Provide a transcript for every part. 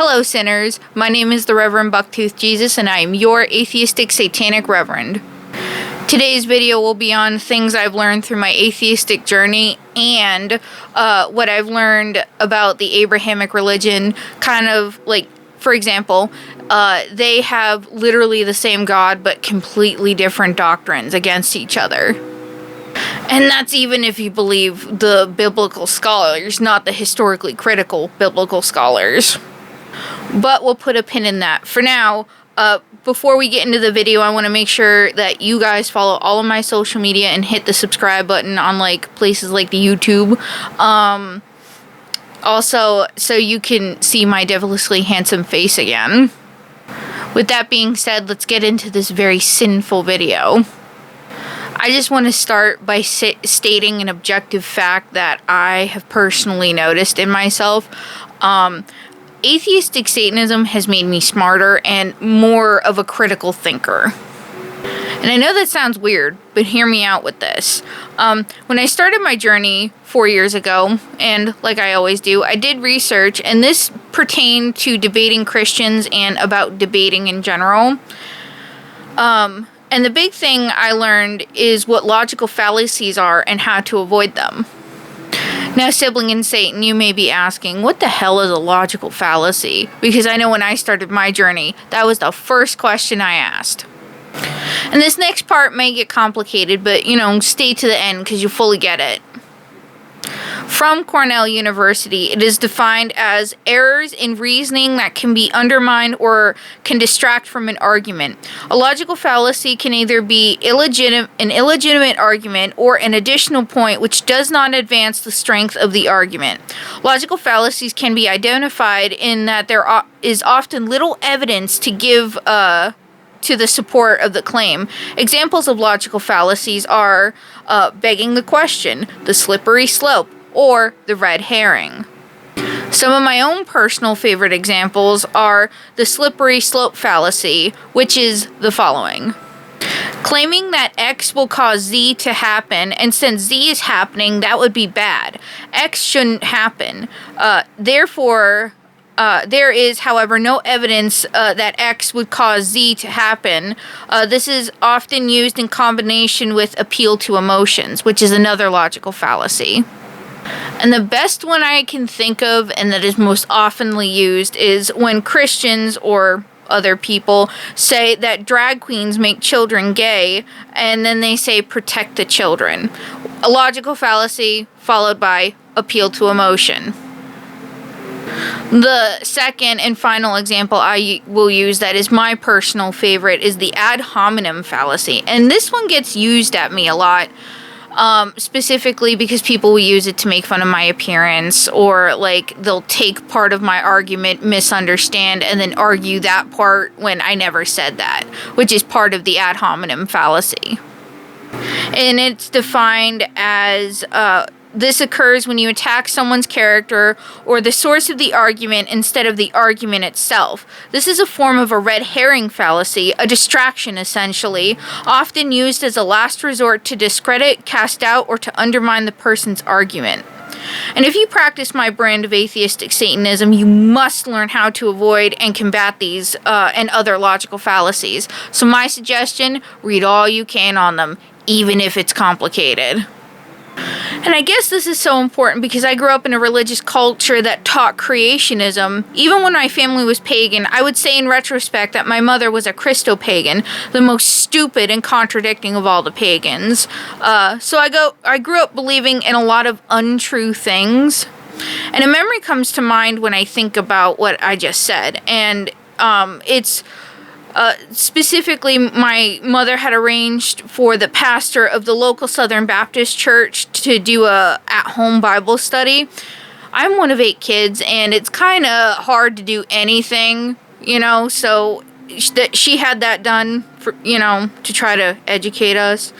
Hello, sinners. My name is the Reverend Bucktooth Jesus, and I am your atheistic satanic reverend. Today's video will be on things I've learned through my atheistic journey and what I've learned about the Abrahamic religion. Kind of like, for example, they have literally the same God, but completely different doctrines against each other. And that's even if you believe the biblical scholars, not the historically critical biblical scholars. But we'll put a pin in that. For now, before we get into the video, I want to make sure that you guys follow all of my social media and hit the subscribe button on places like the YouTube. Also, so you can see my devilishly handsome face again. With that being said, let's get into this very sinful video. I just want to start by stating an objective fact that I have personally noticed in myself. Atheistic Satanism has made me smarter and more of a critical thinker. And I know that sounds weird, but hear me out with this. When I started my journey 4 years ago, and like I always do, I did research, and this pertained to debating Christians and about debating in general. And the big thing I learned is what logical fallacies are and how to avoid them. Now, sibling in Satan, you may be asking, what the hell is a logical fallacy? Because I know when I started my journey, that was the first question I asked. And this next part may get complicated, but, stay to the end because you'll fully get it. From Cornell University, it is defined as errors in reasoning that can be undermined or can distract from an argument. A logical fallacy can either be an illegitimate argument or an additional point which does not advance the strength of the argument. Logical fallacies can be identified in that there is often little evidence to give to the support of the claim. Examples of logical fallacies are begging the question, the slippery slope, or the red herring. Some of my own personal favorite examples are the slippery slope fallacy, which is the following. Claiming that X will cause Z to happen, and since Z is happening, that would be bad. X shouldn't happen. Therefore, there is, however, no evidence that X would cause Z to happen. This is often used in combination with appeal to emotions, which is another logical fallacy. And the best one I can think of, and that is most oftenly used, is when Christians or other people say that drag queens make children gay, and then they say protect the children. A logical fallacy followed by appeal to emotion. The second and final example I will use that is my personal favorite is the ad hominem fallacy. And this one gets used at me a lot. Specifically because people will use it to make fun of my appearance, or they'll take part of my argument, misunderstand, and then argue that part when I never said that, which is part of the ad hominem fallacy. And it's defined as, this occurs when you attack someone's character or the source of the argument instead of the argument itself. This is a form of a red herring fallacy, a distraction essentially, often used as a last resort to discredit, cast out, or to undermine the person's argument. And if you practice my brand of atheistic Satanism, you must learn how to avoid and combat these and other logical fallacies. So my suggestion, read all you can on them, even if it's complicated. And I guess this is so important because I grew up in a religious culture that taught creationism. Even when my family was pagan, I would say in retrospect that my mother was a Christo-pagan, the most stupid and contradicting of all the pagans. So I grew up believing in a lot of untrue things. And a memory comes to mind when I think about what I just said. And it's... specifically, my mother had arranged for the pastor of the local Southern Baptist church to do a at-home Bible study. I'm one of 8 kids, and it's kind of hard to do anything, so she had that done for, to try to educate us.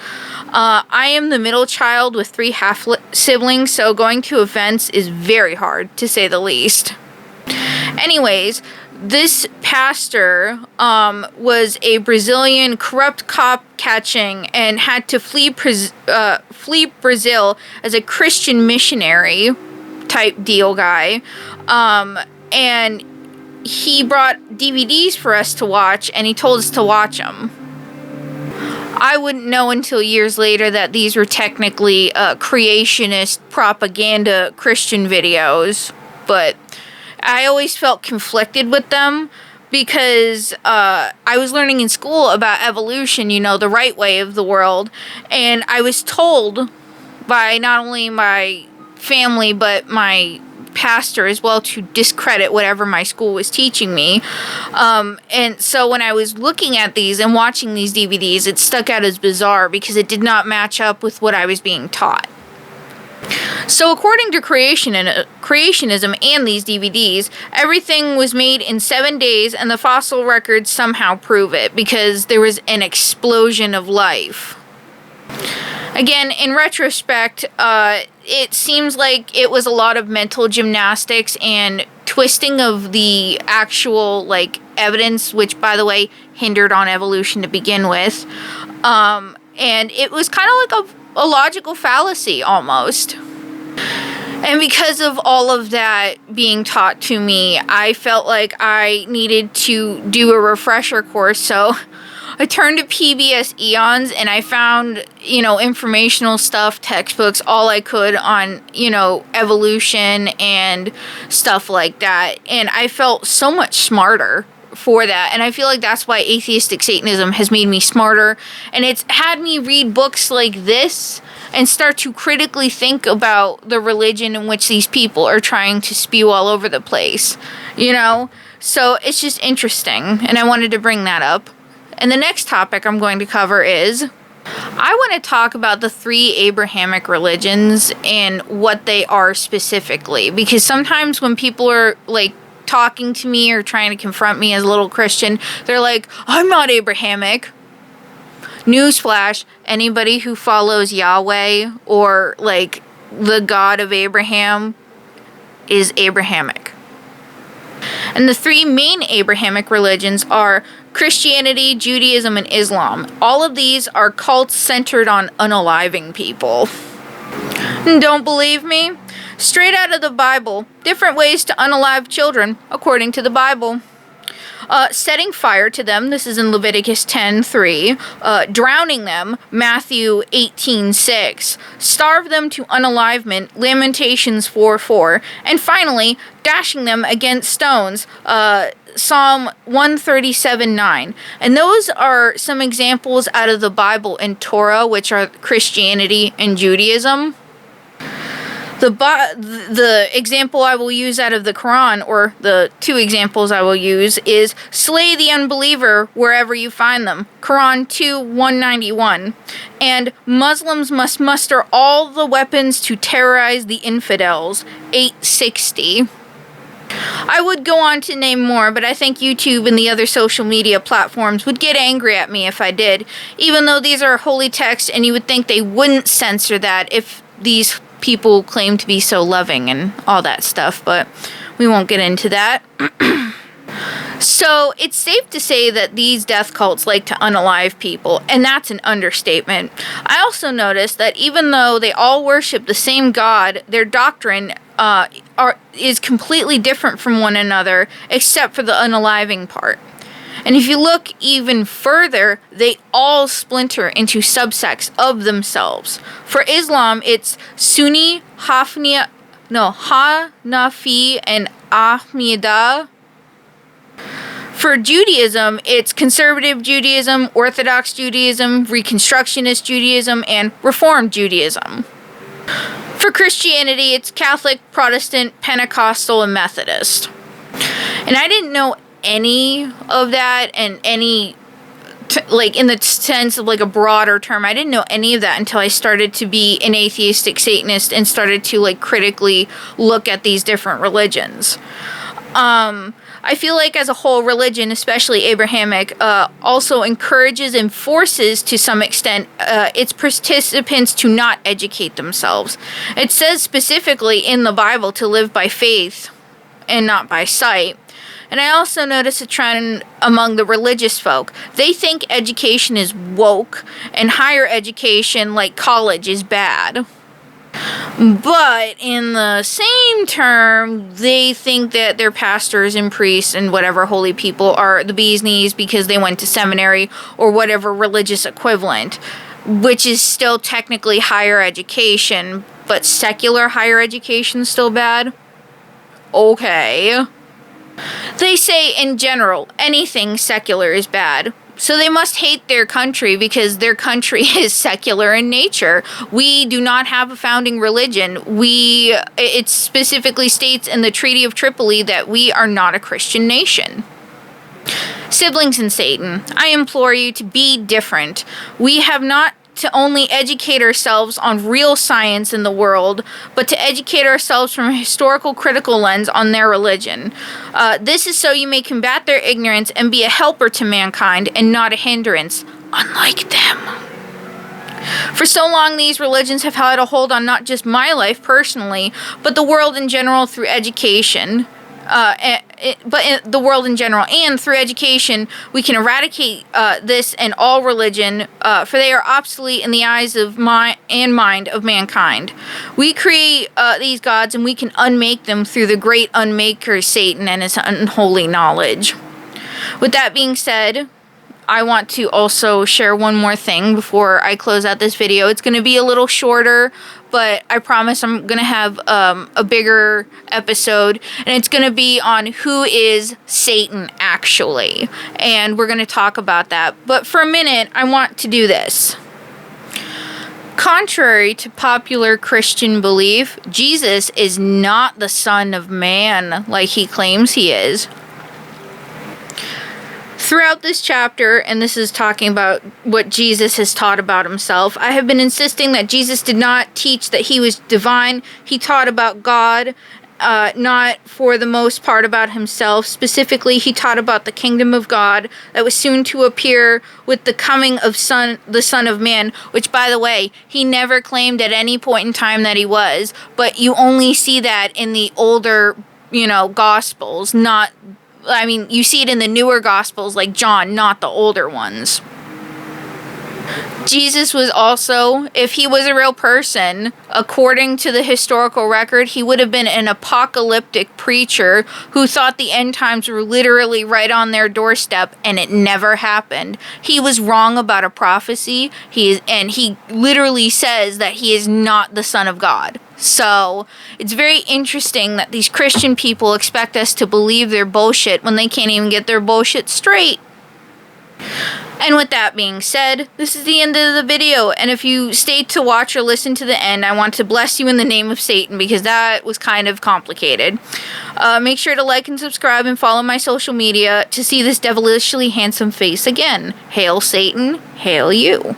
I am the middle child with 3 half-siblings, so going to events is very hard, to say the least. Anyways, this pastor was a Brazilian corrupt cop catching and had to flee Brazil as a Christian missionary type deal guy. And he brought DVDs for us to watch, and he told us to watch them. I wouldn't know until years later that these were technically creationist propaganda Christian videos, but I always felt conflicted with them because I was learning in school about evolution, the right way of the world, and I was told by not only my family but my pastor as well to discredit whatever my school was teaching me. And so when I was looking at these and watching these DVDs, it stuck out as bizarre because it did not match up with what I was being taught. So according to creationism and these DVDs, everything was made in 7 days, and the fossil records somehow prove it because there was an explosion of life. Again, in retrospect, it seems like it was a lot of mental gymnastics and twisting of the actual, evidence, which, by the way, hindered on evolution to begin with. And it was kind of like a logical fallacy, almost. And because of all of that being taught to me, I felt like I needed to do a refresher course, so I turned to PBS Eons and I found, informational stuff, textbooks, all I could on, evolution and stuff like that. And I felt so much smarter for that. And I feel like that's why atheistic Satanism has made me smarter. And it's had me read books like this and start to critically think about the religion in which these people are trying to spew all over the place, So it's just interesting. And I wanted to bring that up. And the next topic I'm going to cover is, I want to talk about the 3 Abrahamic religions and what they are specifically. Because sometimes when people are, talking to me or trying to confront me as a little Christian, they're like, I'm not Abrahamic. Newsflash, anybody who follows Yahweh or, the God of Abraham is Abrahamic. And the 3 main Abrahamic religions are Christianity, Judaism, and Islam. All of these are cults centered on unaliving people. Don't believe me? Straight out of the Bible, different ways to unalive children, according to the Bible. Setting fire to them, this is in Leviticus 10:3. Drowning them, Matthew 18:6. Starve them to unalivement, Lamentations 4:4. And finally, dashing them against stones, Psalm 137:9. And those are some examples out of the Bible and Torah, which are Christianity and Judaism. The example I will use out of the Quran, or the 2 examples I will use, is slay the unbeliever wherever you find them, Quran 2:191, and Muslims must muster all the weapons to terrorize the infidels, 860. I would go on to name more, but I think YouTube and the other social media platforms would get angry at me if I did, even though these are holy texts and you would think they wouldn't censor that if these people claim to be so loving and all that stuff, but we won't get into that. So it's safe to say that these death cults like to unalive people, and that's an understatement. I also noticed that even though they all worship the same God, their doctrine is completely different from one another, except for the unaliving part. And if you look even further, they all splinter into subsects of themselves. For Islam, it's Sunni, Hanafi, and Ahmadiyya. For Judaism, it's Conservative Judaism, Orthodox Judaism, Reconstructionist Judaism, and Reformed Judaism. For Christianity, it's Catholic, Protestant, Pentecostal, and Methodist. And I didn't know any of that, and any in the sense of a broader term, I didn't know any of that until I started to be an atheistic Satanist and started to critically look at these different religions. I feel like as a whole, religion, especially Abrahamic, also encourages and forces to some extent its participants to not educate themselves. It says specifically in the Bible to live by faith and not by sight. And I also notice a trend among the religious folk. They think education is woke and higher education, like college, is bad. But in the same term, they think that their pastors and priests and whatever holy people are the bee's knees because they went to seminary or whatever religious equivalent, which is still technically higher education, but secular higher education is still bad. Okay. They say in general, anything secular is bad. So they must hate their country because their country is secular in nature. We do not have a founding religion. It specifically states in the Treaty of Tripoli that we are not a Christian nation. Siblings in Satan, I implore you to be different. We have not to only educate ourselves on real science in the world, but to educate ourselves from a historical critical lens on their religion. This is so you may combat their ignorance and be a helper to mankind and not a hindrance, unlike them. For so long, these religions have had a hold on not just my life personally, but the world in general through education. But in the world in general, and through education, we can eradicate this and all religion, for they are obsolete in the eyes of mind of mankind. We create these gods, and we can unmake them through the great unmaker, Satan, and his unholy knowledge. With that being said, I want to also share one more thing before I close out this video. It's going to be a little shorter, but I promise I'm going to have a bigger episode, and it's going to be on who is Satan actually, and we're going to talk about that. But for a minute, I want to do this. Contrary to popular Christian belief, Jesus is not the Son of Man like he claims he is. Throughout this chapter, and this is talking about what Jesus has taught about himself, I have been insisting that Jesus did not teach that he was divine. He taught about God, not for the most part about himself. Specifically, he taught about the kingdom of God that was soon to appear with the coming of the Son of Man, which, by the way, he never claimed at any point in time that he was, but you only see that in the older, Gospels, you see it in the newer Gospels like John, not the older ones. Jesus was also, if he was a real person, according to the historical record, he would have been an apocalyptic preacher who thought the end times were literally right on their doorstep, and it never happened. He was wrong about a prophecy, and he literally says that he is not the Son of God. So, it's very interesting that these Christian people expect us to believe their bullshit when they can't even get their bullshit straight. And with that being said, this is the end of the video, and if you stayed to watch or listen to the end, I want to bless you in the name of Satan, because that was kind of complicated. Make sure to like and subscribe and follow my social media to see this devilishly handsome face again. Hail Satan, hail you.